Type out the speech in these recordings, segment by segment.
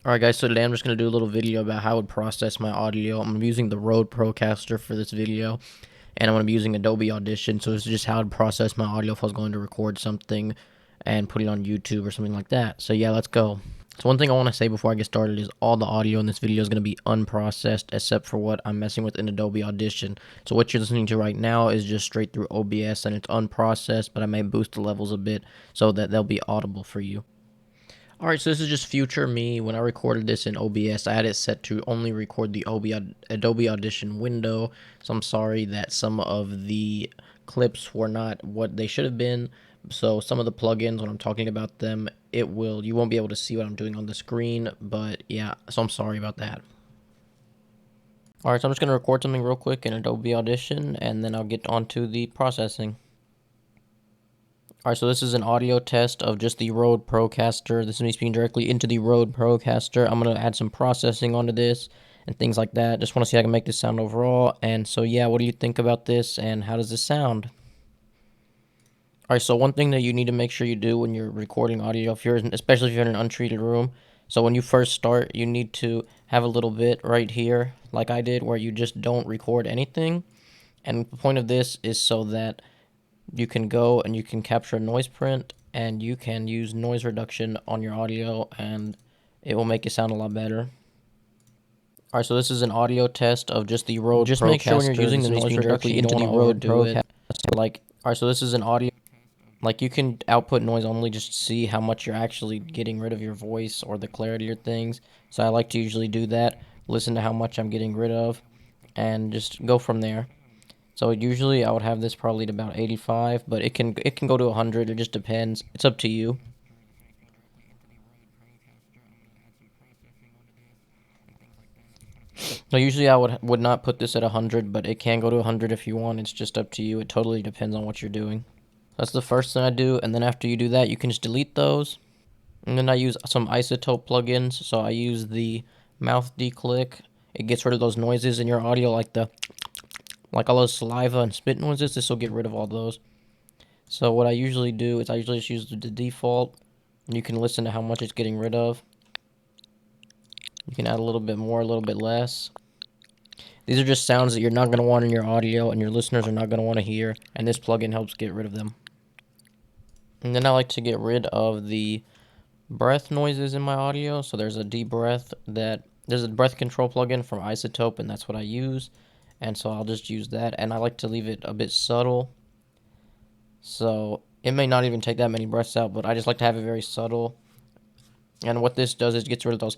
Alright guys, so today I'm just going to do a little video about how I would process my audio. I'm going to be using the Rode Procaster for this video, and I'm going to be using Adobe Audition, so this is just how I'd process my audio if I was going to record something and put it on YouTube or something like that. So yeah, let's go. So one thing I want to say before I get started is all the audio in this video is going to be unprocessed except for what I'm messing with in Adobe Audition. So what you're listening to right now is just straight through OBS and it's unprocessed, but I may boost the levels a bit so that they'll be audible for you. Alright, so this is just future me. When I recorded this in OBS, I had it set to only record the Adobe Audition window. So I'm sorry that some of the clips were not what they should have been. So some of the plugins, when I'm talking about them, you won't be able to see what I'm doing on the screen. But yeah, so I'm sorry about that. Alright, so I'm just going to record something real quick in Adobe Audition, and then I'll get onto the processing. Alright, so this is an audio test of just the Rode Procaster. This is me speaking directly into the Rode Procaster. I'm going to add some processing onto this and things like that. Just want to see how I can make this sound overall. And so, yeah, what do you think about this and how does this sound? Alright, so one thing that you need to make sure you do when you're recording audio, especially if you're in an untreated room, so when you first start, you need to have a little bit right here, like I did, where you just don't record anything. And the point of this is so that you can go and you can capture a noise print and you can use noise reduction on your audio and it will make it sound a lot better. Alright, so this is an audio test of just the Rode Just make sure when you're using the noise reduction into the Rode Procaster. Alright, so this is an audio, like you can output noise only just to see how much you're actually getting rid of your voice or the clarity or things. So I like to usually do that, listen to how much I'm getting rid of, and just go from there. So usually I would have this probably at about 85, but it can go to 100. It just depends. It's up to you. So usually I would not put this at 100, but it can go to 100 if you want. It's just up to you. It totally depends on what you're doing. That's the first thing I do, and then after you do that, you can just delete those. And then I use some iZotope plugins. So I use the mouth declick. It gets rid of those noises in your audio, like all those saliva and spit noises. This will get rid of all those. So what I usually do is I usually just use the default, and you can listen to how much it's getting rid of. You can add a little bit more, a little bit less. These are just sounds that you're not going to want in your audio and your listeners are not going to want to hear, and this plugin helps get rid of them. And then I like to get rid of the breath noises in my audio. So there's a there's a breath control plugin from iZotope, and that's what I use. And so I'll just use that, and I like to leave it a bit subtle. So it may not even take that many breaths out, but I just like to have it very subtle. And what this does is gets rid of those,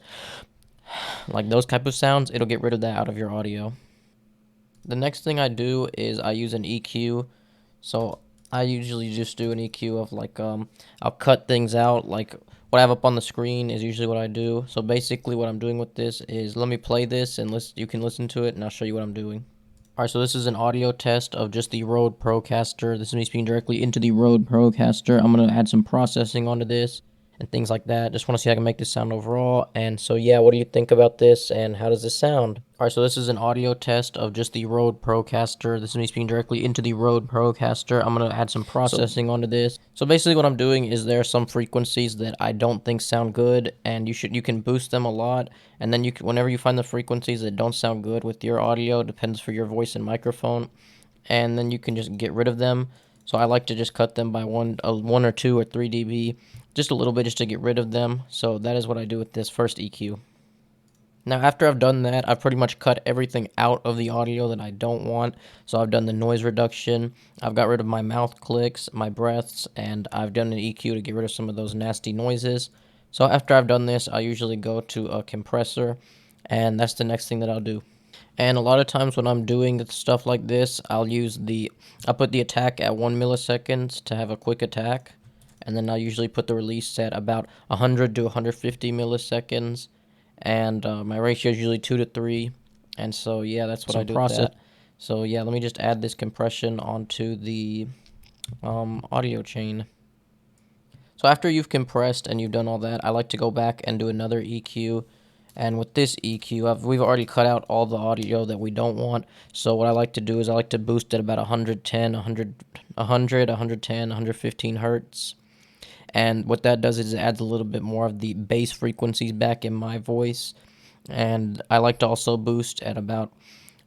like those type of sounds. It'll get rid of that out of your audio. The next thing I do is I use an EQ. So I usually just do an EQ of I'll cut things out. Like what I have up on the screen is usually what I do. So basically what I'm doing with this is, let me play this and you can listen to it and I'll show you what I'm doing. Alright, so this is an audio test of just the Rode Procaster. This is me speaking directly into the Rode Procaster. I'm going to add some processing onto this and things like that. Just want to see how I can make this sound overall. And so, yeah, what do you think about this and how does this sound? Alright, so this is an audio test of just the Rode Procaster. This is me speaking directly into the Rode Procaster. I'm going to add some processing onto this. So basically what I'm doing is there are some frequencies that I don't think sound good, and you can boost them a lot, and then whenever you find the frequencies that don't sound good with your audio, depends for your voice and microphone, and then you can just get rid of them. So I like to just cut them by 1 or 2 or 3 dB, just a little bit just to get rid of them. So that is what I do with this first EQ. Now, after I've done that, I've pretty much cut everything out of the audio that I don't want. So I've done the noise reduction, I've got rid of my mouth clicks, my breaths, and I've done an EQ to get rid of some of those nasty noises. So after I've done this, I usually go to a compressor, and that's the next thing that I'll do. And a lot of times when I'm doing stuff like this, I'll put the attack at 1 millisecond to have a quick attack. And then I'll usually put the release at about 100 to 150 milliseconds. And my ratio is usually 2 to 3. And so, yeah, that's what I do with that. So, yeah, let me just add this compression onto the audio chain. So after you've compressed and you've done all that, I like to go back and do another EQ. And with this EQ, we've already cut out all the audio that we don't want. So what I like to do is I like to boost it about 110, 110, 115 hertz. And what that does is it adds a little bit more of the bass frequencies back in my voice. And I like to also boost at about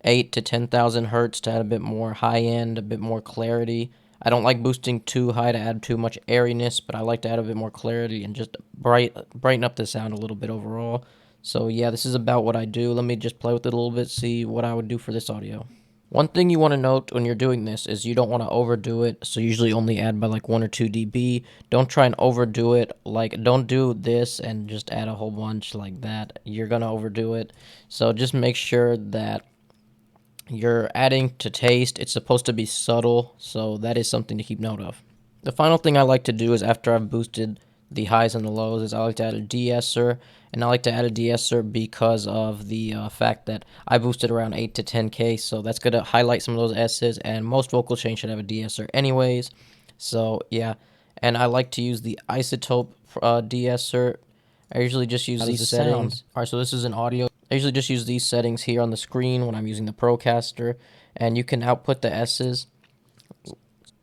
8 to 10,000 hertz to add a bit more high end, a bit more clarity. I don't like boosting too high to add too much airiness, but I like to add a bit more clarity and just brighten up the sound a little bit overall. So yeah, this is about what I do. Let me just play with it a little bit, see what I would do for this audio. One thing you want to note when you're doing this is you don't want to overdo it, so usually only add by like 1 or 2 dB. Don't try and overdo it, like don't do this and just add a whole bunch like that. You're going to overdo it. So just make sure that you're adding to taste. It's supposed to be subtle, so that is something to keep note of. The final thing I like to do is after I've boosted the highs and the lows is I like to add a de-esser, and I like to add a de-esser because of the fact that I boosted around 8 to 10k, so that's going to highlight some of those S's, and most vocal chains should have a de-esser anyways. So yeah, and I like to use the isotope de-esser. I usually just use these settings. Alright, so this is an audio. I usually just use these settings here on the screen when I'm using the Procaster, and you can output the S's.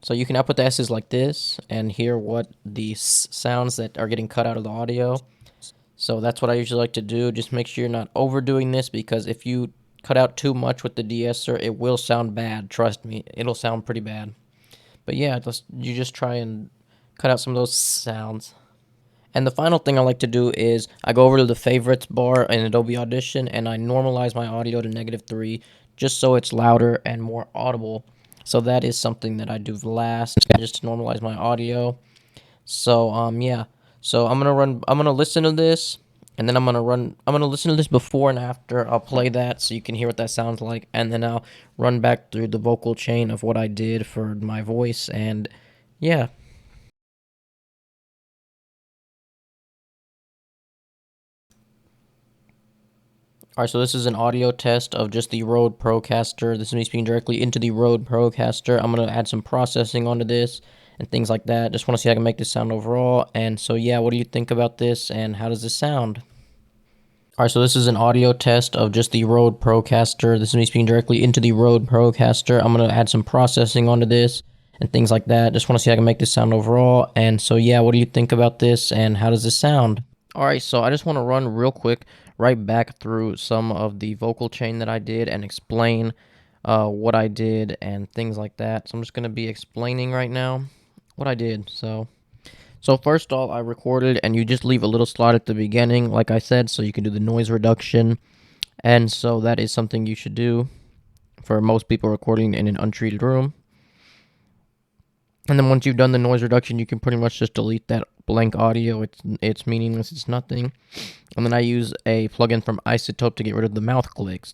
So you can output the S's like this and hear what the sounds that are getting cut out of the audio. So that's what I usually like to do. Just make sure you're not overdoing this, because if you cut out too much with the de-esser, it will sound bad. Trust me, it'll sound pretty bad. But yeah, you just try and cut out some of those sounds. And the final thing I like to do is I go over to the favorites bar in Adobe Audition and I normalize my audio to -3 just so it's louder and more audible. So that is something that I do last, just to normalize my audio. So yeah. So I'm gonna listen to this, and then I'm gonna listen to this before and after. I'll play that so you can hear what that sounds like, and then I'll run back through the vocal chain of what I did for my voice, and yeah. Alright, so this is an audio test of just the Rode Procaster. This is me speaking directly into the Rode Procaster. I'm going to add some processing onto this and things like that. Just want to see how I can make this sound overall. And so, yeah, what do you think about this and how does this sound? Alright, so this is an audio test of just the Rode Procaster. This is me speaking directly into the Rode Procaster. I'm going to add some processing onto this and things like that. Just want to see how I can make this sound overall. And so, yeah, what do you think about this and how does this sound? Alright, so I just want to run real quick right back through some of the vocal chain that I did and explain what I did and things like that. So I'm just going to be explaining right now what I did. So first off, I recorded, and you just leave a little slot at the beginning, like I said, so you can do the noise reduction. And so that is something you should do for most people recording in an untreated room. And then once you've done the noise reduction, you can pretty much just delete that blank audio. It's meaningless. It's nothing. And then I use a plugin from iZotope to get rid of the mouth clicks.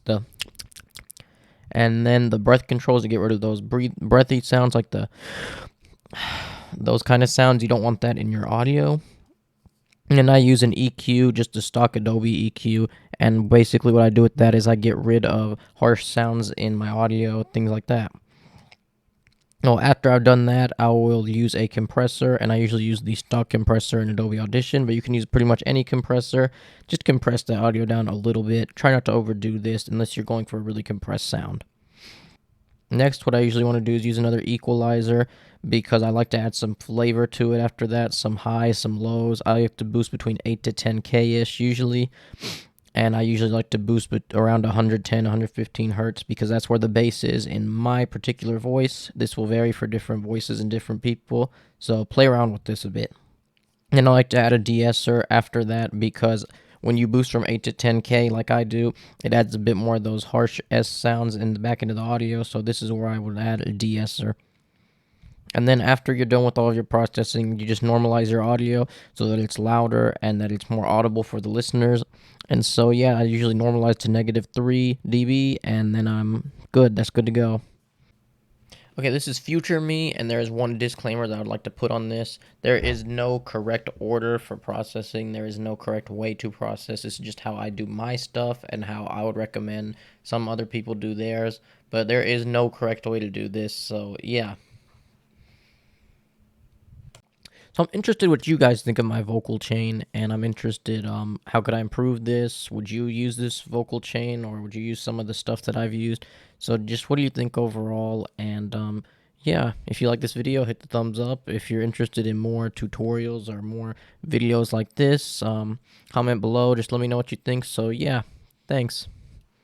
And then the breath controls to get rid of those breathy sounds, like those kind of sounds. You don't want that in your audio. And then I use an EQ, just a stock Adobe EQ. And basically what I do with that is I get rid of harsh sounds in my audio, things like that. Well, after I've done that, I will use a compressor, and I usually use the stock compressor in Adobe Audition, but you can use pretty much any compressor. Just compress the audio down a little bit. Try not to overdo this unless you're going for a really compressed sound. Next, what I usually want to do is use another equalizer, because I like to add some flavor to it after that, some highs, some lows. I have to boost between 8 to 10k-ish usually. And I usually like to boost around 110, 115 hertz, because that's where the bass is in my particular voice. This will vary for different voices and different people, so play around with this a bit. And I like to add a de-esser after that, because when you boost from 8 to 10k like I do, it adds a bit more of those harsh S sounds in the back into the audio, so this is where I would add a de-esser. And then after you're done with all of your processing, you just normalize your audio so that it's louder and that it's more audible for the listeners. And so, yeah, I usually normalize to -3 dB, and then I'm good. That's good to go. Okay, this is future me, and there is one disclaimer that I would like to put on this. There is no correct order for processing. There is no correct way to process. This is just how I do my stuff and how I would recommend some other people do theirs. But there is no correct way to do this, so yeah. So I'm interested what you guys think of my vocal chain, and I'm interested, how could I improve this? Would you use this vocal chain, or would you use some of the stuff that I've used? So just what do you think overall? And Yeah, if you like this video, hit the thumbs up. If you're interested in more tutorials or more videos like this, comment below. Just let me know what you think. So yeah, thanks.